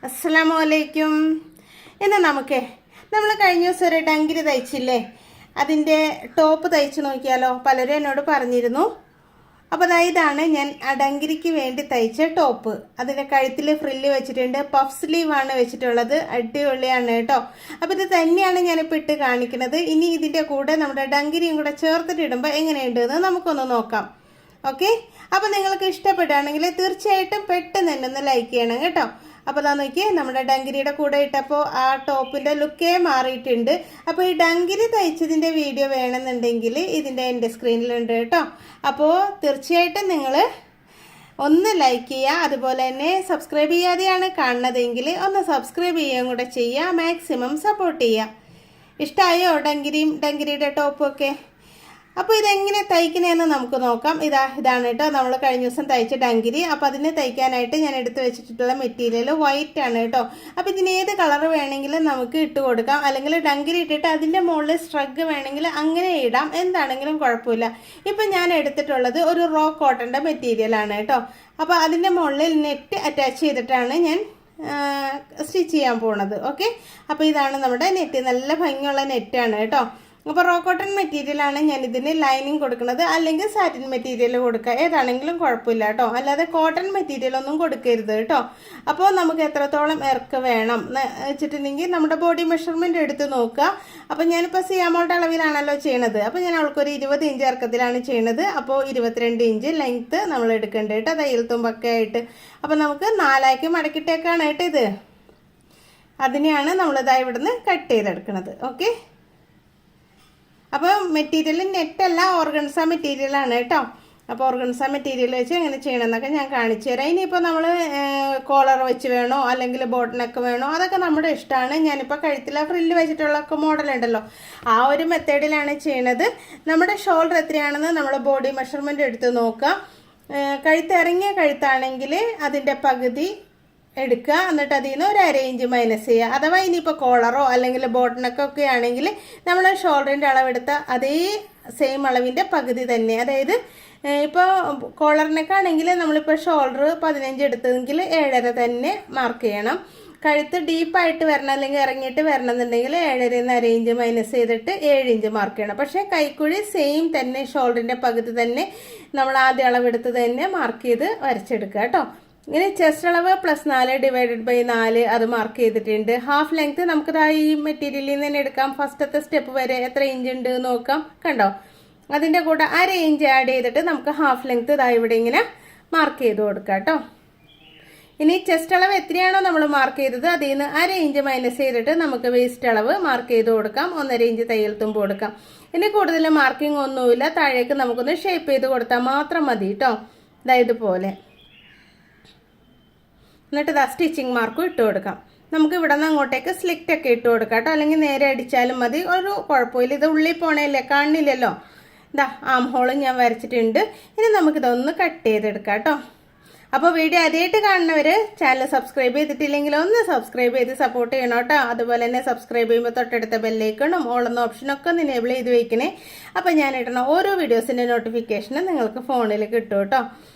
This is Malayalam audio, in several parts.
അസ്സലാമലൈക്കും. ഇന്ന് നമ്മൾ കഴിഞ്ഞ ദിവസം ഒരു ഡങ്കിരി തയ്ച്ചില്ലേ, അതിൻ്റെ ടോപ്പ് തയ്ച്ച് നോക്കിയാലോ? പലരും എന്നോട് പറഞ്ഞിരുന്നു. അപ്പോൾ ഇതാണ് ഞാൻ ആ ഡങ്കിരിക്ക് വേണ്ടി തയ്ച്ച ടോപ്പ്. അതിൻ്റെ കഴുത്തിൽ ഫ്രില്ല് വെച്ചിട്ടുണ്ട്, പഫ് സ്ലീവാണ് വെച്ചിട്ടുള്ളത്. അടിപൊളിയാണ് കേട്ടോ. അപ്പോൾ ഇത് തന്നെയാണ് ഞാനിപ്പോൾ ഇട്ട് കാണിക്കുന്നത്. ഇനി ഇതിൻ്റെ കൂടെ നമ്മുടെ ഡങ്കിരിയും കൂടെ ചേർത്തിട്ടിടുമ്പോൾ എങ്ങനെയുണ്ടെന്ന് നമുക്കൊന്ന് നോക്കാം. ഓക്കെ, അപ്പോൾ നിങ്ങൾക്ക് ഇഷ്ടപ്പെടുകയാണെങ്കിൽ തീർച്ചയായിട്ടും പെട്ടെന്ന് തന്നെ ഒന്ന് ലൈക്ക് ചെയ്യണം കേട്ടോ. അപ്പോൾ അതാ നോക്കിയേ, നമ്മുടെ ഡങ്കിരിയുടെ കൂടെ ഇട്ടപ്പോൾ ആ ടോപ്പിൻ്റെ ലുക്കേ മാറിയിട്ടുണ്ട്. അപ്പോൾ ഈ ഡങ്കിരി തയ്ച്ചതിൻ്റെ വീഡിയോ വേണമെന്നുണ്ടെങ്കിൽ ഇതിൻ്റെ എൻ്റെ സ്ക്രീനിലുണ്ട് കേട്ടോ. അപ്പോൾ തീർച്ചയായിട്ടും നിങ്ങൾ ഒന്ന് ലൈക്ക് ചെയ്യുക. അതുപോലെ തന്നെ സബ്സ്ക്രൈബ് ചെയ്യാതെയാണ് കാണുന്നതെങ്കിൽ ഒന്ന് സബ്സ്ക്രൈബ് ചെയ്യുകയും കൂടെ ചെയ്യുക. മാക്സിമം സപ്പോർട്ട് ചെയ്യുക. ഇഷ്ടമായോ ഡങ്കിരിയുടെ ടോപ്പും ഒക്കെ? അപ്പോൾ ഇതെങ്ങനെ തയ്ക്കണേന്ന് നമുക്ക് നോക്കാം. ഇതാണ് കേട്ടോ നമ്മൾ കഴിഞ്ഞ ദിവസം തയ്ച്ച ഡങ്കിരി. അപ്പോൾ അതിന് തയ്ക്കാനായിട്ട് ഞാൻ എടുത്ത് വെച്ചിട്ടുള്ള മെറ്റീരിയൽ വൈറ്റ് ആണ് കേട്ടോ. അപ്പോൾ ഇതിന് ഏത് കളർ വേണമെങ്കിലും നമുക്ക് ഇട്ട് കൊടുക്കാം. അല്ലെങ്കിൽ ഡങ്കിരി ഇട്ടിട്ട് അതിൻ്റെ മുകളിൽ സ്ട്രഗ് വേണമെങ്കിൽ അങ്ങനെ ഇടാം. എന്താണെങ്കിലും കുഴപ്പമില്ല. ഇപ്പം ഞാൻ എടുത്തിട്ടുള്ളത് ഒരു റോ കോട്ടൻ്റെ മെറ്റീരിയലാണ് കേട്ടോ. അപ്പോൾ അതിൻ്റെ മുകളിൽ നെറ്റ് അറ്റാച്ച് ചെയ്തിട്ടാണ് ഞാൻ സ്റ്റിച്ച് ചെയ്യാൻ പോണത്. ഓക്കെ, അപ്പോൾ ഇതാണ് നമ്മുടെ നെറ്റ്. നല്ല ഭംഗിയുള്ള നെറ്റാണ് കേട്ടോ. അപ്പോൾ റോ കോട്ടൺ മെറ്റീരിയലാണ് ഞാൻ ഇതിന് ലൈനിങ് കൊടുക്കുന്നത്. അല്ലെങ്കിൽ സാറ്റിൻ മെറ്റീരിയൽ കൊടുക്കുക, ഏതാണെങ്കിലും കുഴപ്പമില്ല കേട്ടോ. അല്ലാതെ കോട്ടൺ മെറ്റീരിയൽ ഒന്നും കൊടുക്കരുത് കേട്ടോ. അപ്പോൾ നമുക്ക് എത്രത്തോളം ഇറക്കം വേണം വെച്ചിട്ടുണ്ടെങ്കിൽ നമ്മുടെ ബോഡി മെഷർമെൻറ്റ് എടുത്ത് നോക്കുക. അപ്പോൾ ഞാനിപ്പോൾ സിയാമോളുടെ അളവിലാണല്ലോ ചെയ്യണത്. അപ്പോൾ ഞാൻ അവൾക്കൊരു 20 ഇഞ്ച് ഇറക്കത്തിലാണ് ചെയ്യണത്. അപ്പോൾ 22 ഇഞ്ച് ലെങ്ത്ത് നമ്മൾ എടുക്കേണ്ടത് കേട്ടോ, തയ്യൽ തുമ്പൊക്കെ ആയിട്ട്. അപ്പോൾ നമുക്ക് 4 മടക്കിട്ടേക്കാണ് കേട്ടോ ഇത്. അതിനെയാണ് നമ്മളിതാ ഇവിടുന്ന് കട്ട് ചെയ്തെടുക്കുന്നത്. ഓക്കെ, അപ്പോൾ മെറ്റീരിയൽ നെറ്റല്ല, ഓർഗൻസ മെറ്റീരിയലാണ് കേട്ടോ. അപ്പോൾ ഓർഗൻസ മെറ്റീരിയൽ വെച്ച് എങ്ങനെ ചെയ്യണമെന്നൊക്കെ ഞാൻ കാണിച്ചു തരാം. ഇനിയിപ്പോൾ നമ്മൾ കോളർ വെച്ച് വേണോ അല്ലെങ്കിൽ ബോട്ടനൊക്കെ വേണോ, അതൊക്കെ നമ്മുടെ ഇഷ്ടമാണ്. ഞാനിപ്പോൾ കഴുത്തിലെ ഫ്രില്ല് വെച്ചിട്ടുള്ള മോഡൽ ഉണ്ടല്ലോ, ആ ഒരു മെത്തേഡിലാണ് ചെയ്യണത്. നമ്മുടെ ഷോൾഡർ എത്രയാണെന്ന് നമ്മൾ ബോഡി മെഷർമെൻറ്റ് എടുത്ത് നോക്കുക. കഴുത്തിറങ്ങിയ കഴുത്താണെങ്കിൽ അതിൻ്റെ പകുതി എടുക്കുക. എന്നിട്ട് അതിൽ നിന്ന് ഒരു 1/2 ഇഞ്ച് മൈനസ് ചെയ്യുക. അഥവാ ഇനിയിപ്പോൾ കോളറോ അല്ലെങ്കിൽ ബോട്ടനൊക്കെ ഒക്കെ ആണെങ്കിൽ നമ്മൾ ഷോൾഡറിൻ്റെ അളവെടുത്ത അതേ സെയിം അളവിൻ്റെ പകുതി തന്നെ. അതായത് ഇപ്പോൾ കോളറിനൊക്കെ ആണെങ്കിൽ നമ്മളിപ്പോൾ ഷോൾഡർ 15 എടുത്തെങ്കിൽ 7.5 തന്നെ മാർക്ക് ചെയ്യണം. കഴുത്ത് ഡീപ്പായിട്ട് വരണം അല്ലെങ്കിൽ ഇറങ്ങിയിട്ട് വരണം എന്നുണ്ടെങ്കിൽ 7.5 1/2 ഇഞ്ച് മൈനസ് ചെയ്തിട്ട് 7 ഇഞ്ച് മാർക്ക് ചെയ്യണം. പക്ഷേ കൈക്കുഴി സെയിം തന്നെ, ഷോൾഡറിൻ്റെ പകുതി തന്നെ നമ്മൾ ആദ്യ അളവെടുത്ത് തന്നെ മാർക്ക് ചെയ്ത് വരച്ചെടുക്കുക കേട്ടോ. ഇങ്ങനെ ചെസ്റ്റ് അളവ് +4 / 4 അത് മാർക്ക് ചെയ്തിട്ടുണ്ട്. ഹാഫ് ലെങ്ത് നമുക്ക് ഈ മെറ്റീരിയലിൽ നിന്ന് തന്നെ എടുക്കാം. ഫസ്റ്റത്തെ സ്റ്റെപ്പ് വരെ എത്ര ഇഞ്ച് ഉണ്ട് നോക്കാം. കണ്ടോ, അതിൻ്റെ കൂടെ 1/2 ഇഞ്ച് ആഡ് ചെയ്തിട്ട് നമുക്ക് ഹാഫ് ലെങ്ത് ഇവിടെ ഇങ്ങനെ മാർക്ക് ചെയ്ത് കൊടുക്കാം കേട്ടോ. ഇനി ചെസ്റ്റ് അളവ് എത്രയാണോ നമ്മൾ മാർക്ക് ചെയ്തത് അതിൽ നിന്ന് 1/2 ഇഞ്ച് മൈനസ് ചെയ്തിട്ട് നമുക്ക് വേസ്റ്റ് അളവ് മാർക്ക് ചെയ്ത് കൊടുക്കാം. 1.5 ഇഞ്ച് തയ്യൽ തുമ്പ് കൊടുക്കാം. ഇനി കൂടുതൽ മാർക്കിംഗ് ഒന്നുമില്ല, താഴേക്ക് നമുക്കൊന്ന് ഷേപ്പ് ചെയ്ത് കൊടുത്താൽ മാത്രം മതി കേട്ടോ. ഇതുപോലെ എന്നിട്ട് സ്റ്റിച്ചിങ് മാർക്കും ഇട്ട് കൊടുക്കാം. നമുക്ക് ഇവിടെ നിന്ന് അങ്ങോട്ടേക്ക് സ്ലിറ്റൊക്കെ ഇട്ട് കൊടുക്കാം കേട്ടോ, അല്ലെങ്കിൽ നേരെ അടിച്ചാലും മതി, ഒരു കുഴപ്പമില്ല. ഇത് ഉള്ളിൽ പോണേല്ലേ, കാണില്ലല്ലോ. ആം ഹോളും ഞാൻ വരച്ചിട്ടുണ്ട്. ഇനി നമുക്കിതൊന്ന് കട്ട് ചെയ്തെടുക്കാം കേട്ടോ. അപ്പോൾ വീഡിയോ ആദ്യമായിട്ട് കാണുന്നവർ ചാനൽ സബ്സ്ക്രൈബ് ചെയ്തിട്ടില്ലെങ്കിൽ ഒന്ന് സബ്സ്ക്രൈബ് ചെയ്ത് സപ്പോർട്ട് ചെയ്യണം കേട്ടോ. അതുപോലെ തന്നെ സബ്സ്ക്രൈബ് ചെയ്യുമ്പോൾ തൊട്ടടുത്ത ബെല്ലൈക്കണും ഓളെന്ന ഓപ്ഷനൊക്കെ ഒന്ന് എനേബിൾ ചെയ്ത് വയ്ക്കണേ. അപ്പോൾ ഞാൻ ഇടണ ഓരോ വീഡിയോസിൻ്റെ നോട്ടിഫിക്കേഷൻ നിങ്ങൾക്ക് ഫോണിൽ കിട്ടും കേട്ടോ.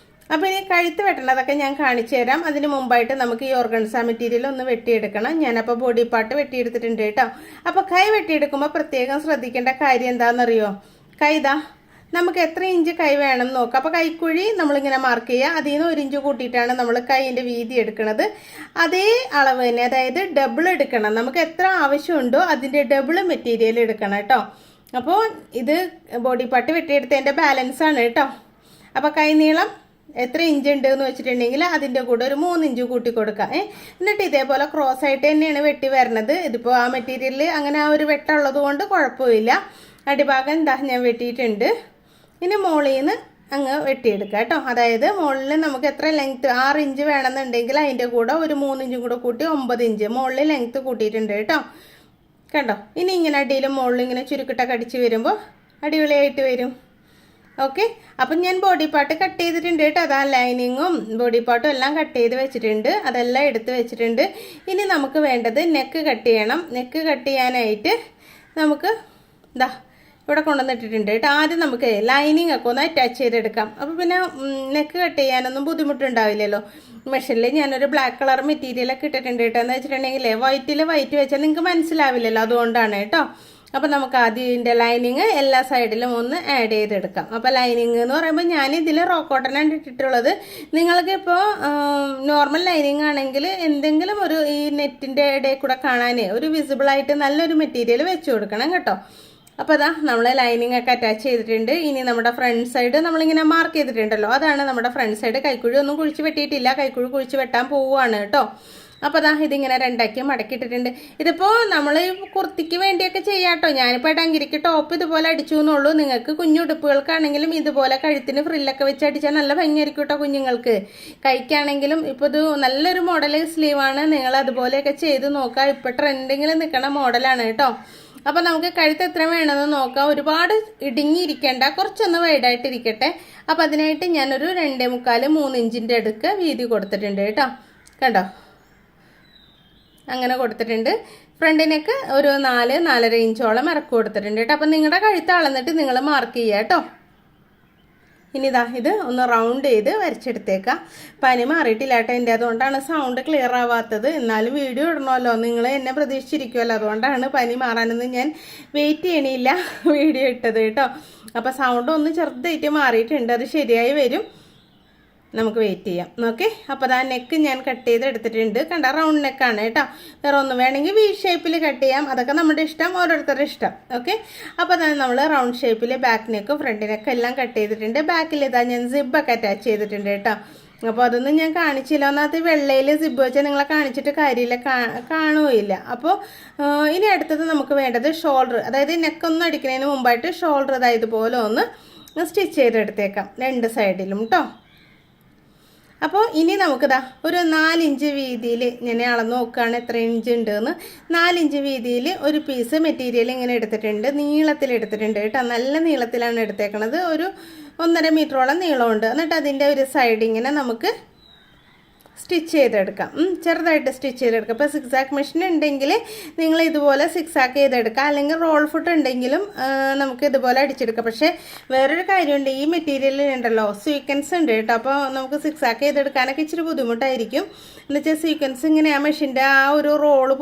അപ്പോൾ ഇനി കഴുത്ത് വെട്ടണതൊക്കെ ഞാൻ കാണിച്ചു തരാം. അതിന് മുമ്പായിട്ട് നമുക്ക് ഈ ഓർഗൻസ മെറ്റീരിയൽ ഒന്ന് വെട്ടിയെടുക്കണം. ഞാനപ്പോൾ ബോഡി പാർട്ട് വെട്ടിയെടുത്തിട്ടുണ്ട് കേട്ടോ. അപ്പോൾ കൈ വെട്ടിയെടുക്കുമ്പോൾ പ്രത്യേകം ശ്രദ്ധിക്കേണ്ട കാര്യം എന്താണെന്നറിയോ? നമുക്ക് എത്ര ഇഞ്ച് കൈ വേണം എന്ന് നോക്കാം. അപ്പോൾ കൈക്കുഴി നമ്മളിങ്ങനെ മാർക്ക് ചെയ്യുക. അതിൽ നിന്ന് 1 ഇഞ്ച് കൂട്ടിയിട്ടാണ് നമ്മൾ കൈയിൻ്റെ വീതി എടുക്കുന്നത്. അതേ അളവ് തന്നെ, അതായത് ഡബിൾ എടുക്കണം. നമുക്ക് എത്ര ആവശ്യമുണ്ടോ അതിൻ്റെ ഡബിൾ മെറ്റീരിയൽ എടുക്കണം കേട്ടോ. അപ്പോൾ ഇത് ബോഡി പാർട്ട് വെട്ടിയെടുത്തതിൻ്റെ ബാലൻസ് ആണ് കേട്ടോ. അപ്പോൾ കൈ നീളം എത്ര ഇഞ്ച് ഉണ്ട് എന്ന് വെച്ചിട്ടുണ്ടെങ്കിൽ അതിൻ്റെ കൂടെ ഒരു 3 ഇഞ്ച് കൂട്ടി കൊടുക്കാം. എന്നിട്ട് ഇതേപോലെ ക്രോസ് ആയിട്ട് തന്നെയാണ് വെട്ടി വരണത്. ഇതിപ്പോൾ ആ മെറ്റീരിയലിൽ അങ്ങനെ ആ ഒരു വെട്ടുള്ളത് കൊണ്ട് കുഴപ്പമില്ല. അടിഭാഗം ഞാൻ വെട്ടിയിട്ടുണ്ട്. ഇനി മുകളിൽ നിന്ന് അങ്ങ് വെട്ടിയെടുക്കുക കേട്ടോ. അതായത് മുകളിൽ നമുക്ക് എത്ര ലെങ്ത്ത് 6 ഇഞ്ച് വേണമെന്നുണ്ടെങ്കിൽ അതിൻ്റെ കൂടെ ഒരു 3 ഇഞ്ചും കൂടെ കൂട്ടി 9 ഇഞ്ച് മുകളിൽ ലെങ്ത്ത് കൂട്ടിയിട്ടുണ്ട് കേട്ടോ. കണ്ടോ, ഇനി ഇങ്ങനെ അടിയിലും മുകളിൽ ഇങ്ങനെ ചുരുക്കിട്ടൊക്കെ അടിച്ച് വരുമ്പോൾ അടിപൊളിയായിട്ട് വരും. ഓക്കെ, അപ്പം ഞാൻ ബോഡി പാർട്ട് കട്ട് ചെയ്തിട്ടുണ്ട് കേട്ടോ. അതാ ലൈനിങ്ങും ബോഡി പാർട്ടും എല്ലാം കട്ട് ചെയ്ത് വെച്ചിട്ടുണ്ട്, അതെല്ലാം എടുത്ത് വെച്ചിട്ടുണ്ട്. ഇനി നമുക്ക് വേണ്ടത് നെക്ക് കട്ട് ചെയ്യണം. നെക്ക് കട്ട് ചെയ്യാനായിട്ട് നമുക്ക് ഇവിടെ കൊണ്ടുവന്നിട്ടിട്ടുണ്ട് കേട്ടോ. ആദ്യം നമുക്ക് ലൈനിങ് ഒക്കെ ഒന്ന് അറ്റാച്ച് ചെയ്തെടുക്കാം. അപ്പോൾ പിന്നെ നെക്ക് കട്ട് ചെയ്യാനൊന്നും ബുദ്ധിമുട്ടുണ്ടാവില്ലല്ലോ. മെഷീനിൽ ഞാനൊരു ബ്ലാക്ക് കളർ മെറ്റീരിയലൊക്കെ ഇട്ടിട്ടുണ്ട് കേട്ടോ. എന്ന് വെച്ചിട്ടുണ്ടെങ്കിൽ വൈറ്റിൽ വൈറ്റ് വെച്ചാൽ നിങ്ങൾക്ക് മനസ്സിലാവില്ലല്ലോ, അതുകൊണ്ടാണ് കേട്ടോ. അപ്പോൾ നമുക്ക് ആദ്യം ഇതിൻ്റെ ലൈനിങ് എല്ലാ സൈഡിലും ഒന്ന് ആഡ് ചെയ്തെടുക്കാം. അപ്പോൾ ലൈനിങ് എന്ന് പറയുമ്പോൾ ഞാൻ ഇതിൽ റോ കോട്ടനാണ് ഇട്ടിട്ടുള്ളത്. നിങ്ങൾക്ക് ഇപ്പോൾ നോർമൽ ലൈനിങ് ആണെങ്കിൽ എന്തെങ്കിലും ഒരു ഈ നെറ്റിൻ്റെ ഇടയിൽ കൂടെ കാണാൻ ഒരു വിസിബിളായിട്ട് നല്ലൊരു മെറ്റീരിയൽ വെച്ച് കൊടുക്കണം കേട്ടോ. അപ്പോൾ അതാ നമ്മൾ ലൈനിങ് ഒക്കെ അറ്റാച്ച് ചെയ്തിട്ടുണ്ട്. ഇനി നമ്മുടെ ഫ്രണ്ട് സൈഡ് നമ്മളിങ്ങനെ മാർക്ക് ചെയ്തിട്ടുണ്ടല്ലോ, അതാണ് നമ്മുടെ ഫ്രണ്ട് സൈഡ്. കൈക്കുഴി ഒന്നും കുഴിച്ച് വെട്ടിയിട്ടില്ല, കൈക്കുഴി കുഴിച്ച് വെട്ടാൻ പോവുകയാണ് കേട്ടോ. അപ്പോൾ അതാ ഇതിങ്ങനെ രണ്ടാക്കി മടക്കിയിട്ടിട്ടുണ്ട്. ഇതിപ്പോൾ നമ്മൾ കുർത്തിക്ക് വേണ്ടിയൊക്കെ ചെയ്യാം കേട്ടോ. ഞാനിപ്പോൾ ഡങ്കിരിക്ക് ടോപ്പ് ഇതുപോലെ അടിച്ചു എന്നുള്ളൂ. നിങ്ങൾക്ക് കുഞ്ഞുടുപ്പുകൾക്കാണെങ്കിലും ഇതുപോലെ കഴുത്തിന് ഫ്രില്ലൊക്കെ വെച്ച് അടിച്ചാൽ നല്ല ഭംഗിയായിരിക്കും കേട്ടോ കുഞ്ഞുങ്ങൾക്ക്. കൈക്കാണെങ്കിലും ഇപ്പോൾ ഇത് നല്ലൊരു മോഡൽ സ്ലീവാണ്. നിങ്ങൾ അതുപോലെയൊക്കെ ചെയ്ത് നോക്കുക. ഇപ്പോൾ ട്രെൻഡിങ്ങിൽ നിൽക്കുന്ന മോഡലാണ് കേട്ടോ. അപ്പോൾ നമുക്ക് കഴുത്ത് എത്ര വേണമെന്ന് നോക്കാം. ഒരുപാട് ഇടുങ്ങിയിരിക്കേണ്ട, കുറച്ചൊന്ന് വൈഡായിട്ടിരിക്കട്ടെ. അപ്പോൾ അതിനായിട്ട് ഞാനൊരു 2.25-3 ഇഞ്ചിൻ്റെ അടുക്ക് വീതി കൊടുത്തിട്ടുണ്ട് കേട്ടോ. കണ്ടോ, അങ്ങനെ കൊടുത്തിട്ടുണ്ട്. ഫ്രണ്ടിനൊക്കെ ഒരു 4-4.5 ഇഞ്ചോളം ഇറക്കി കൊടുത്തിട്ടുണ്ട് കേട്ടോ. അപ്പം നിങ്ങളുടെ കഴുത്ത് അളന്നിട്ട് നിങ്ങൾ മാർക്ക് ചെയ്യുക കേട്ടോ. ഇനി ഇതാ ഇത് ഒന്ന് റൗണ്ട് ചെയ്ത് വരച്ചെടുത്തേക്കാം. പനി മാറിയിട്ടില്ല കേട്ടോ എൻ്റെ, അതുകൊണ്ടാണ് സൗണ്ട് ക്ലിയർ ആവാത്തത്. എന്നാലും വീഡിയോ ഇടണമല്ലോ, നിങ്ങൾ എന്നെ പ്രതീക്ഷിച്ചിരിക്കുമല്ലോ, അതുകൊണ്ടാണ് പനി മാറാനൊന്നും ഞാൻ വെയിറ്റ് ചെയ്യണില്ല വീഡിയോ ഇട്ടത് കേട്ടോ. അപ്പോൾ സൗണ്ട് ഒന്ന് ചെറുതായിട്ട് മാറിയിട്ടുണ്ട്, അത് ശരിയായി വരും. നമുക്ക് വെയിറ്റ് ചെയ്യാം. ഓക്കെ, അപ്പോൾ അതാ നെക്ക് ഞാൻ കട്ട് ചെയ്ത് എടുത്തിട്ടുണ്ട്. കണ്ട, റൗണ്ട് നെക്കാണ് കേട്ടോ. വേറെ ഒന്നും വേണമെങ്കിൽ വി ഷേപ്പിൽ കട്ട് ചെയ്യാം, അതൊക്കെ നമ്മുടെ ഇഷ്ടം, ഓരോരുത്തരുടെ ഇഷ്ടം. ഓക്കെ, അപ്പോൾ അതാ നമ്മൾ റൗണ്ട് ഷേപ്പിൽ ബാക്ക് നെക്കും ഫ്രണ്ട് നെക്കും എല്ലാം കട്ട് ചെയ്തിട്ടുണ്ട്. ബാക്കിൽ ഇതാ ഞാൻ സിബൊക്കെ അറ്റാച്ച് ചെയ്തിട്ടുണ്ട് കേട്ടോ. അപ്പോൾ അതൊന്നും ഞാൻ കാണിച്ചില്ല. ഒന്നാമത് വെള്ളയിൽ സിബ് വെച്ചാൽ നിങ്ങളെ കാണിച്ചിട്ട് കാര്യമില്ല, കാണുകയില്ല. അപ്പോൾ ഇനി അടുത്തത് നമുക്ക് വേണ്ടത് ഷോൾഡർ, അതായത് നെക്കൊന്നും അടിക്കുന്നതിന് മുമ്പായിട്ട് ഷോൾഡർ അതായത് ഇതുപോലെ ഒന്ന് സ്റ്റിച്ച് ചെയ്തെടുത്തേക്കാം 2 സൈഡിലും കേട്ടോ. അപ്പോൾ ഇനി നമുക്കിതാ ഒരു 4 ഇഞ്ച് വീതിയിൽ ഞാൻ അളന്ന് നോക്കുകയാണ് എത്ര ഇഞ്ച് ഉണ്ടെന്ന്. 4 ഇഞ്ച് വീതിയിൽ ഒരു പീസ് മെറ്റീരിയൽ ഇങ്ങനെ എടുത്തിട്ടുണ്ട്, നീളത്തിൽ എടുത്തിട്ടുണ്ട് കേട്ടോ. നല്ല നീളത്തിലാണ് എടുത്തേക്കണത്, ഒരു 1.5 മീറ്ററോളം നീളമുണ്ട്. എന്നിട്ട് അതിൻ്റെ ഒരു സൈഡ് ഇങ്ങനെ നമുക്ക് സ്റ്റിച്ച് ചെയ്തെടുക്കാം, ചെറുതായിട്ട് സ്റ്റിച്ച് ചെയ്തെടുക്കാം. ഇപ്പോൾ സിക്സാക്ക് മെഷീൻ ഉണ്ടെങ്കിൽ നിങ്ങൾ ഇതുപോലെ സിക്സാക്ക് ചെയ്തെടുക്കാം, അല്ലെങ്കിൽ റോൾ ഫുട്ട് ഉണ്ടെങ്കിലും നമുക്ക് ഇതുപോലെ അടിച്ചെടുക്കാം. പക്ഷേ വേറൊരു കാര്യമുണ്ട്, ഈ മെറ്റീരിയലിൽ ഉണ്ടല്ലോ സീക്വൻസ് ഉണ്ട് കേട്ടോ. അപ്പോൾ നമുക്ക് സിക്സാക്ക് ചെയ്തെടുക്കാനൊക്കെ ഇച്ചിരി ബുദ്ധിമുട്ടായിരിക്കും. എന്നുവെച്ചാൽ സീക്വൻസ് ഇങ്ങനെ ആ മെഷീൻ്റെ ആ ഒരു റോള്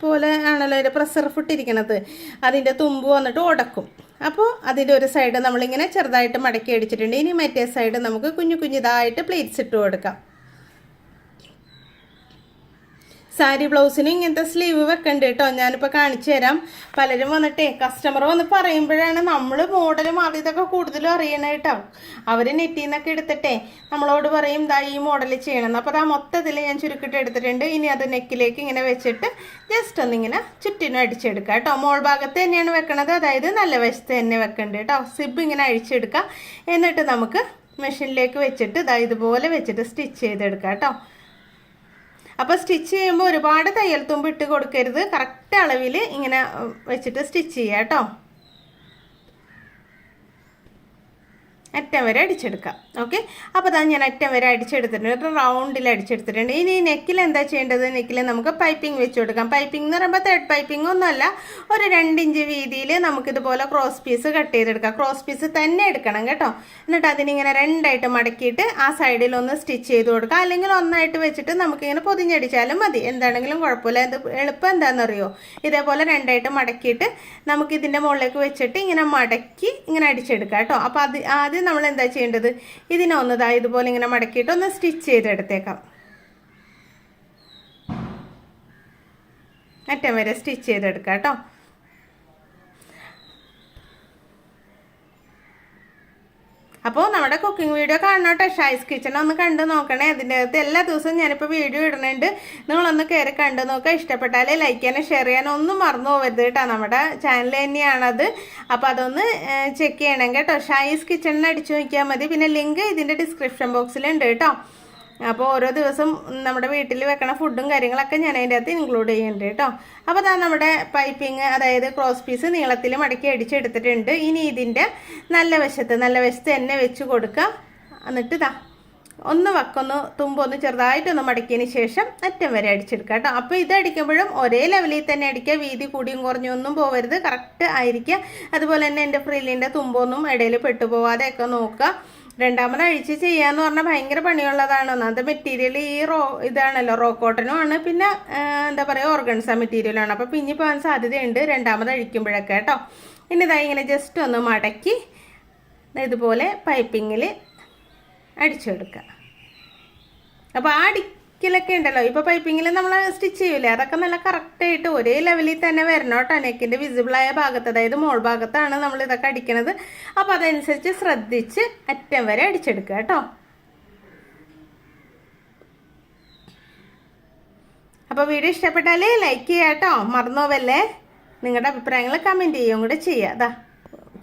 പോലെ ആണല്ലോ അതിൻ്റെ പ്രഷർ ഫുട്ട് ഇരിക്കണത്, അതിൻ്റെ തുമ്പ് വന്നിട്ട് ഉടക്കും. അപ്പോൾ അതിൻ്റെ ഒരു സൈഡ് നമ്മളിങ്ങനെ ചെറുതായിട്ട് മടക്കി അടിച്ചിട്ടുണ്ട്. ഇനി മറ്റേ സൈഡ് നമുക്ക് കുഞ്ഞിതായിട്ട് പ്ലീറ്റ്സ് ഇട്ട് കൊടുക്കാം. സാരി ബ്ലൗസിന് ഇങ്ങനത്തെ സ്ലീവ് വെക്കണ്ട് കേട്ടോ, ഞാനിപ്പോൾ കാണിച്ചു തരാം. പലരും വന്നിട്ടേ കസ്റ്റമർ വന്ന് പറയുമ്പോഴാണ് നമ്മൾ മോഡൽ മാറിയതൊക്കെ കൂടുതലും അറിയണത് കേട്ടോ. അവർ നെറ്റിൽ നിന്നൊക്കെ എടുത്തിട്ടേ നമ്മളോട് പറയും ദാ ഈ മോഡൽ ചെയ്യണം. അപ്പോൾ അതാ മൊത്തത്തിൽ ഞാൻ ചുരുക്കിട്ട് എടുത്തിട്ടുണ്ട്. ഇനി അത് നെക്കിലേക്ക് ഇങ്ങനെ വെച്ചിട്ട് ജസ്റ്റ് ഒന്നിങ്ങനെ ചുറ്റിനും അടിച്ചെടുക്കുക കേട്ടോ. മോൾ ഭാഗത്ത് തന്നെയാണ് വെക്കണത്, അതായത് നല്ല വശത്ത് തന്നെ വെക്കണ്ട് കേട്ടോ. സിബ് ഇങ്ങനെ അഴിച്ചെടുക്കുക. എന്നിട്ട് നമുക്ക് മെഷീനിലേക്ക് വെച്ചിട്ട് ദാ ഇതുപോലെ വെച്ചിട്ട് സ്റ്റിച്ച് ചെയ്തെടുക്കുക കേട്ടോ. അപ്പോൾ സ്റ്റിച്ച് ചെയ്യുമ്പോൾ ഒരുപാട് തയ്യൽ തുമ്പ് ഇട്ട് കൊടുക്കരുത്, കറക്റ്റ് അളവിൽ ഇങ്ങനെ വെച്ചിട്ട് സ്റ്റിച്ച് ചെയ്യുക കേട്ടോ. അറ്റം വരെ അടിച്ചെടുക്കാം. ഓക്കെ, അപ്പോൾ അതാ ഞാൻ അറ്റം വരെ അടിച്ചെടുത്തിട്ടുണ്ട്, റൗണ്ടിൽ അടിച്ചെടുത്തിട്ടുണ്ട്. ഇനി നെക്കിൽ എന്താ ചെയ്യേണ്ടത്, നെക്കിൽ നമുക്ക് പൈപ്പിംഗ് വെച്ച് കൊടുക്കാം. പൈപ്പിംഗ് എന്ന് പറയുമ്പോൾ ത്രെഡ് പൈപ്പിംഗ് ഒന്നുമല്ല, ഒരു 2 ഇഞ്ച് വീതിയിൽ നമുക്കിതുപോലെ ക്രോസ് പീസ് കട്ട് ചെയ്തെടുക്കാം. ക്രോസ് പീസ് തന്നെ എടുക്കണം കേട്ടോ. എന്നിട്ട് അതിനിങ്ങനെ 2ആയിട്ട് മടക്കിയിട്ട് ആ സൈഡിലൊന്ന് സ്റ്റിച്ച് ചെയ്ത് കൊടുക്കാം, അല്ലെങ്കിൽ ഒന്നായിട്ട് വെച്ചിട്ട് നമുക്കിങ്ങനെ പൊതിഞ്ഞടിച്ചാലും മതി, എന്താണെങ്കിലും കുഴപ്പമില്ല. ഇത് എളുപ്പം എന്താണെന്നറിയോ, ഇതേപോലെ 2ആയിട്ട് മടക്കിയിട്ട് നമുക്കിതിൻ്റെ മുകളിലേക്ക് വെച്ചിട്ട് ഇങ്ങനെ മടക്കി ഇങ്ങനെ അടിച്ചെടുക്കാം കേട്ടോ. അപ്പോൾ ആദ്യം നമ്മൾ എന്താ ചെയ്യേണ്ടത്, ഇതിനൊന്നതാ ഇതുപോലെ ഇങ്ങനെ മടക്കിയിട്ട് ഒന്ന് സ്റ്റിച്ച് ചെയ്തെടുത്തേക്കാം. അറ്റം വരെ സ്റ്റിച്ച് ചെയ്തെടുക്കാം കേട്ടോ. അപ്പോൾ നമ്മുടെ കുക്കിംഗ് വീഡിയോ കാണണം കേട്ടോ. ഷൈസ് കിച്ചൺ ഒന്ന് കണ്ടു നോക്കണേ. അതിൻ്റെ അകത്ത് എല്ലാ ദിവസവും ഞാനിപ്പോൾ വീഡിയോ ഇടുന്നുണ്ട്, നിങ്ങളൊന്ന് കയറി കണ്ടു നോക്കുക. ഇഷ്ടപ്പെട്ടാലേ ലൈക്ക് ചെയ്യാനും ഷെയർ ചെയ്യാനും ഒന്നും മറന്നു പോകരുത് കേട്ടോ. നമ്മുടെ ചാനൽ തന്നെയാണത്, അപ്പോൾ അതൊന്ന് ചെക്ക് ചെയ്യണം കേട്ടോ. ഷൈസ് കിച്ചണിന് അടിച്ചു നോക്കിയാൽ മതി. പിന്നെ ലിങ്ക് ഇതിൻ്റെ ഡിസ്ക്രിപ്ഷൻ ബോക്സിലുണ്ട് കേട്ടോ. അപ്പോൾ ഓരോ ദിവസം നമ്മുടെ വീട്ടിൽ വെക്കണ ഫുഡും കാര്യങ്ങളൊക്കെ ഞാൻ അതിൻ്റെ അകത്ത് ഇൻക്ലൂഡ് ചെയ്യുന്നുണ്ട് കേട്ടോ. അപ്പോൾ അതാ നമ്മുടെ പൈപ്പിംഗ്, അതായത് ക്രോസ് പീസ് നീളത്തിൽ മടക്കി അടിച്ചെടുത്തിട്ടുണ്ട്. ഇനി ഇതിൻ്റെ നല്ല വശത്ത് തന്നെ വെച്ച് കൊടുക്കുക. എന്നിട്ട് ഇതാ ഒന്ന് തുമ്പൊന്ന് ചെറുതായിട്ടൊന്ന് മടക്കിയതിന് ശേഷം അറ്റം വരെ അടിച്ചെടുക്കുക കേട്ടോ. അപ്പോൾ ഇത് അടിക്കുമ്പോഴും ഒരേ ലെവലിൽ തന്നെ അടിക്കുക, വീതി കൂടിയും കുറഞ്ഞൊന്നും പോകരുത്, കറക്റ്റ് ആയിരിക്കുക. അതുപോലെ തന്നെ എൻ്റെ ഫ്രില്ലിൻ്റെ തുമ്പൊന്നും ഇടയിൽ പെട്ടുപോകാതെയൊക്കെ നോക്കുക. രണ്ടാമത് അഴിച്ച് ചെയ്യാന്ന് പറഞ്ഞാൽ ഭയങ്കര പണിയുള്ളതാണ്. ഒന്നാമത്തെ മെറ്റീരിയൽ ഈ ഇതാണല്ലോ, റോ കോട്ടനും ആണ്, പിന്നെ എന്താ പറയുക ഓർഗൻസ മെറ്റീരിയലാണ്. അപ്പോൾ പിഞ്ഞി പോകാൻ സാധ്യതയുണ്ട് രണ്ടാമത് അഴിക്കുമ്പോഴൊക്കെ കേട്ടോ. ഇനി ഇതാ ഇങ്ങനെ ജസ്റ്റ് ഒന്ന് മടക്കി ഇതുപോലെ പൈപ്പിങ്ങിൽ അടിച്ചെടുക്കുക. അപ്പോൾ ആ അടിക്കലൊക്കെ ഉണ്ടല്ലോ, ഇപ്പോൾ പൈപ്പിങ്ങിൽ നമ്മൾ സ്റ്റിച്ച് ചെയ്യൂലേ, അതൊക്കെ നല്ല കറക്റ്റായിട്ട് ഒരേ ലെവലിൽ തന്നെ വരണം കേട്ടോ. നെക്കിൻ്റെ വിസിബിളായ ഭാഗത്ത്, അതായത് മോൾ ഭാഗത്താണ് നമ്മൾ ഇതൊക്കെ അടിക്കണത്. അപ്പോൾ അതനുസരിച്ച് ശ്രദ്ധിച്ച് അറ്റം വരെ അടിച്ചെടുക്കുക കേട്ടോ. അപ്പോൾ വീഡിയോ ഇഷ്ടപ്പെട്ടാൽ ലൈക്ക് ചെയ്യുക കേട്ടോ, മറന്നോവല്ലേ. നിങ്ങളുടെ അഭിപ്രായങ്ങൾ കമൻറ്റ് ചെയ്യുകയും കൂടെ ചെയ്യുക. അതാ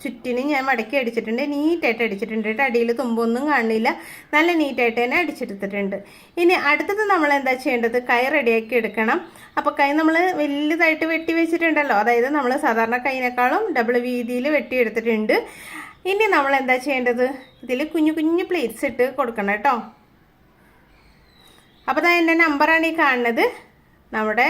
ചുറ്റിനും ഞാൻ മടക്കി അടിച്ചിട്ടുണ്ട്, നീറ്റായിട്ട് അടിച്ചിട്ടുണ്ട് കേട്ടോ. അടിയിൽ തുമ്പൊന്നും കാണില്ല, നല്ല നീറ്റായിട്ട് തന്നെ അടിച്ചെടുത്തിട്ടുണ്ട്. ഇനി അടുത്തത് നമ്മൾ എന്താ ചെയ്യേണ്ടത്, കൈ റെഡിയാക്കി എടുക്കണം. അപ്പോൾ കൈ നമ്മൾ വലുതായിട്ട് വെട്ടി വെച്ചിട്ടുണ്ടല്ലോ, അതായത് നമ്മൾ സാധാരണ കൈനേക്കാളും ഡബിൾ വീതിയിൽ വെട്ടിയെടുത്തിട്ടുണ്ട്. ഇനി നമ്മൾ എന്താ ചെയ്യേണ്ടത്, ഇതിൽ കുഞ്ഞു കുഞ്ഞു പ്ലേറ്റ്സ് ഇട്ട് കൊടുക്കണം കേട്ടോ. അപ്പോൾ അതാ എൻ്റെ നമ്പറാണ് ഈ കാണുന്നത്. നമ്മുടെ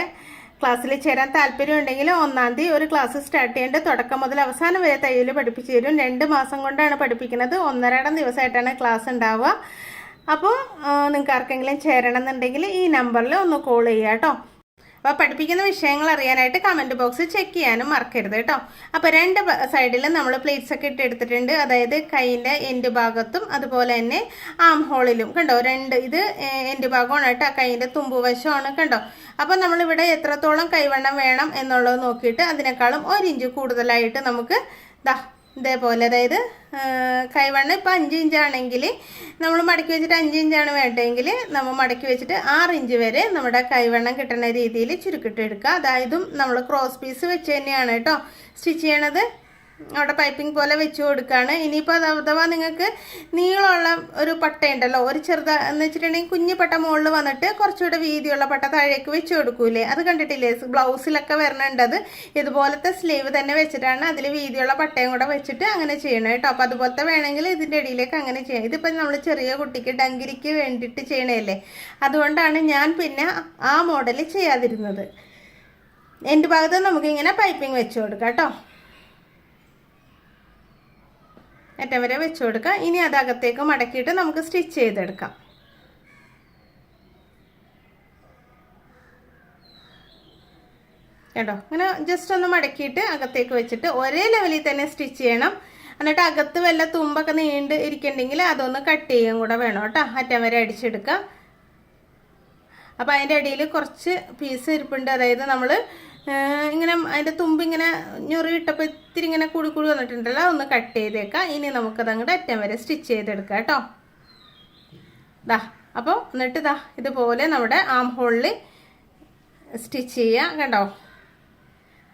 ക്ലാസ്സിൽ ചേരാൻ താല്പര്യമുണ്ടെങ്കിൽ 1-ാം തീയതി ഒരു ക്ലാസ് സ്റ്റാർട്ട് ചെയ്യേണ്ടത്. തുടക്കം മുതൽ അവസാനം വരെ തയ്യൽ പഠിപ്പിച്ചു തരും. 2 മാസം കൊണ്ടാണ് പഠിപ്പിക്കുന്നത്. 1.5 ദിവസമായിട്ടാണ് ക്ലാസ് ഉണ്ടാവുക. അപ്പോൾ നിങ്ങൾക്ക് ആർക്കെങ്കിലും ചേരണം എന്നുണ്ടെങ്കിൽ ഈ നമ്പറിൽ ഒന്ന് കോൾ ചെയ്യുക കേട്ടോ. അപ്പോൾ പഠിപ്പിക്കുന്ന വിഷയങ്ങൾ അറിയാനായിട്ട് കമൻറ്റ് ബോക്സ് ചെക്ക് ചെയ്യാനും മറക്കരുത് കേട്ടോ. അപ്പോൾ 2 സൈഡിലും നമ്മൾ പ്ലേറ്റ്സ് ഒക്കെ ഇട്ടെടുത്തിട്ടുണ്ട്. അതായത് കൈയിൻ്റെ എൻഡ് ഭാഗത്തും അതുപോലെ തന്നെ ആം ഹോളിലും കണ്ടോ, 2 ഇത് എൻഡ് ഭാഗമാണ് കേട്ടോ, കൈയിൻ്റെ തുമ്പുവശമാണ് കണ്ടോ. അപ്പോൾ നമ്മളിവിടെ എത്രത്തോളം കൈവണ്ണം വേണം എന്നുള്ളത് നോക്കിയിട്ട് അതിനേക്കാളും 1 ഇഞ്ച് കൂടുതലായിട്ട് നമുക്ക് ഇതേപോലെ, അതായത് കൈവണ്ണം ഇപ്പോൾ 5 ഇഞ്ചാണെങ്കിൽ നമ്മൾ മടക്കി വെച്ചിട്ട് 5 ഇഞ്ചാണ് വേണ്ടതെങ്കിൽ നമ്മൾ മടക്കി വെച്ചിട്ട് 6 ഇഞ്ച് വരെ നമ്മുടെ കൈവണ്ണം കിട്ടുന്ന രീതിയിൽ ചുരുക്കിട്ടെടുക്കുക. അതായത് നമ്മൾ ക്രോസ് പീസ് വെച്ച് തന്നെയാണ് കേട്ടോ സ്റ്റിച്ച് ചെയ്യണത്. അവിടെ പൈപ്പിംഗ് പോലെ വെച്ച് കൊടുക്കുകയാണ്. ഇനിയിപ്പോൾ അഥവാ നിങ്ങൾക്ക് നീളമുള്ള ഒരു പട്ടയുണ്ടല്ലോ, ഒരു ചെറുതെന്ന് വെച്ചിട്ടുണ്ടെങ്കിൽ കുഞ്ഞു പട്ട മുകളിൽ വന്നിട്ട് കുറച്ചുകൂടെ വീതിയുള്ള പട്ട താഴേക്ക് വെച്ച് കൊടുക്കൂലേ, അത് കണ്ടിട്ടില്ലേ ബ്ലൗസിലൊക്കെ വരണുണ്ട്. അത് ഇതുപോലത്തെ സ്ലീവ് തന്നെ വെച്ചിട്ടാണ് അതിൽ വീതിയുള്ള പട്ടയും കൂടെ വെച്ചിട്ട് അങ്ങനെ ചെയ്യണം കേട്ടോ. അപ്പോൾ അതുപോലത്തെ വേണമെങ്കിൽ ഇതിൻ്റെ ഇടയിലേക്ക് അങ്ങനെ ചെയ്യാം. ഇതിപ്പോൾ നമ്മൾ ചെറിയ കുട്ടിക്ക് ഡങ്കിരിക്ക് വേണ്ടിയിട്ട് ചെയ്യണല്ലേ, അതുകൊണ്ടാണ് ഞാൻ പിന്നെ ആ മോഡൽ ചെയ്യാതിരുന്നത്. എൻ്റെ ഭാഗത്ത് നമുക്കിങ്ങനെ പൈപ്പിംഗ് വെച്ച് കൊടുക്കാം കേട്ടോ. അറ്റം വരെ വെച്ച് കൊടുക്കാം. ഇനി അത് അകത്തേക്ക് മടക്കിയിട്ട് നമുക്ക് സ്റ്റിച്ച് ചെയ്തെടുക്കാം. കേട്ടോ, ഇങ്ങനെ ജസ്റ്റ് ഒന്ന് മടക്കിയിട്ട് അകത്തേക്ക് വെച്ചിട്ട് ഒരേ ലെവലിൽ തന്നെ സ്റ്റിച്ച് ചെയ്യണം. എന്നിട്ട് അകത്ത് വല്ല തുമ്പൊക്കെ നീണ്ട് ഇരിക്കണ്ടെങ്കിൽ അതൊന്ന് കട്ട് ചെയ്യുകയും കൂടെ വേണം കേട്ടോ. അറ്റം വരെ അടിച്ചെടുക്കാം. അപ്പോൾ അതിൻ്റെ ഇടയിൽ കുറച്ച് പീസ് ഇരിപ്പുണ്ട്, അതായത് നമ്മൾ ഇങ്ങനെ അതിൻ്റെ തുമ്പിങ്ങനെ ഞൊറിയിട്ടപ്പോൾ ഇത്തിരി ഇങ്ങനെ കൂടി കൂടി വന്നിട്ടുണ്ടല്ലോ, ഒന്ന് കട്ട് ചെയ്തേക്കാം. ഇനി നമുക്കത് അങ്ങോട്ട് അറ്റം വരെ സ്റ്റിച്ച് ചെയ്തെടുക്കാം കേട്ടോ. അപ്പോൾ എന്നിട്ട് ഇതുപോലെ നമ്മുടെ ആം ഹോളിൽ സ്റ്റിച്ച് ചെയ്യുക കണ്ടോ.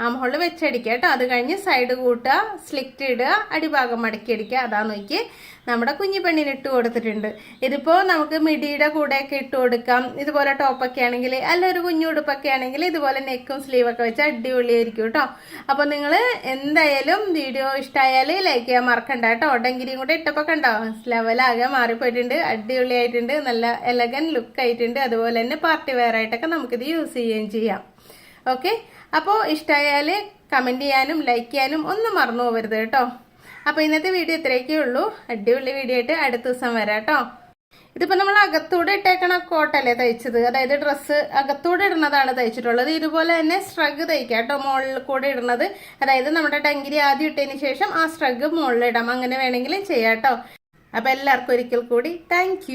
ആം ഹോളിൽ വെച്ചടിക്കുക കേട്ടോ. അത് കഴിഞ്ഞ് സൈഡ് കൂട്ടുക, സ്ലിറ്റ് ഇടുക, അടിഭാഗം മടക്കി അടിക്കുക. അതാ നോക്കി നമ്മുടെ കുഞ്ഞു പെണ്ണിന് ഇട്ട് കൊടുത്തിട്ടുണ്ട്. ഇതിപ്പോൾ നമുക്ക് മിഡിയുടെ കൂടെയൊക്കെ ഇട്ട് കൊടുക്കാം. ഇതുപോലെ ടോപ്പൊക്കെ ആണെങ്കിൽ, അല്ല ഒരു കുഞ്ഞു ഉടുപ്പൊക്കെ ആണെങ്കിൽ ഇതുപോലെ നെക്കും സ്ലീവൊക്കെ വെച്ച് അടിപൊളിയായിരിക്കും കേട്ടോ. അപ്പോൾ നിങ്ങൾ എന്തായാലും വീഡിയോ ഇഷ്ടമായാൽ ലൈക്ക് ചെയ്യാൻ മറക്കണ്ട കേട്ടോ. ഡങ്കിരിയും കൂടെ ഇട്ടപ്പോൾ കണ്ടോ ലെവലാകെ മാറിപ്പോയിട്ടുണ്ട്, അടിപൊളിയായിട്ടുണ്ട്, നല്ല എലഗൻ ലുക്ക് ആയിട്ടുണ്ട്. അതുപോലെ തന്നെ പാർട്ടി വെയർ ആയിട്ടൊക്കെ നമുക്കിത് യൂസ് ചെയ്യുകയും ചെയ്യാം. ഓക്കെ, അപ്പോൾ ഇഷ്ടമായാൽ കമൻറ്റ് ചെയ്യാനും ലൈക്ക് ചെയ്യാനും ഒന്നും മറന്നു പോകരുത് കേട്ടോ. അപ്പോൾ ഇന്നത്തെ വീഡിയോ ഇത്രയൊക്കെ ഉള്ളൂ. അടിപൊളി വീഡിയോ ആയിട്ട് അടുത്ത ദിവസം വരാം കേട്ടോ. ഇതിപ്പോൾ നമ്മൾ അകത്തൂടെ ഇട്ടേക്കണ കോട്ടല്ലേ തയ്ച്ചത്, അതായത് ഡ്രസ്സ് അകത്തൂടെ ഇടുന്നതാണ് തയ്ച്ചിട്ടുള്ളത്. ഇതുപോലെ തന്നെ സ്ട്രഗ് തയ്ക്കാം കേട്ടോ, മുകളിൽ കൂടെ ഇടുന്നത്. അതായത് നമ്മുടെ ഡങ്കിരി ആദ്യം ഇട്ടതിന് ശേഷം ആ സ്ട്രഗ് മുകളിലിടാം. അങ്ങനെ വേണമെങ്കിലും ചെയ്യാം കേട്ടോ. അപ്പോൾ എല്ലാവർക്കും ഒരിക്കൽ കൂടി താങ്ക്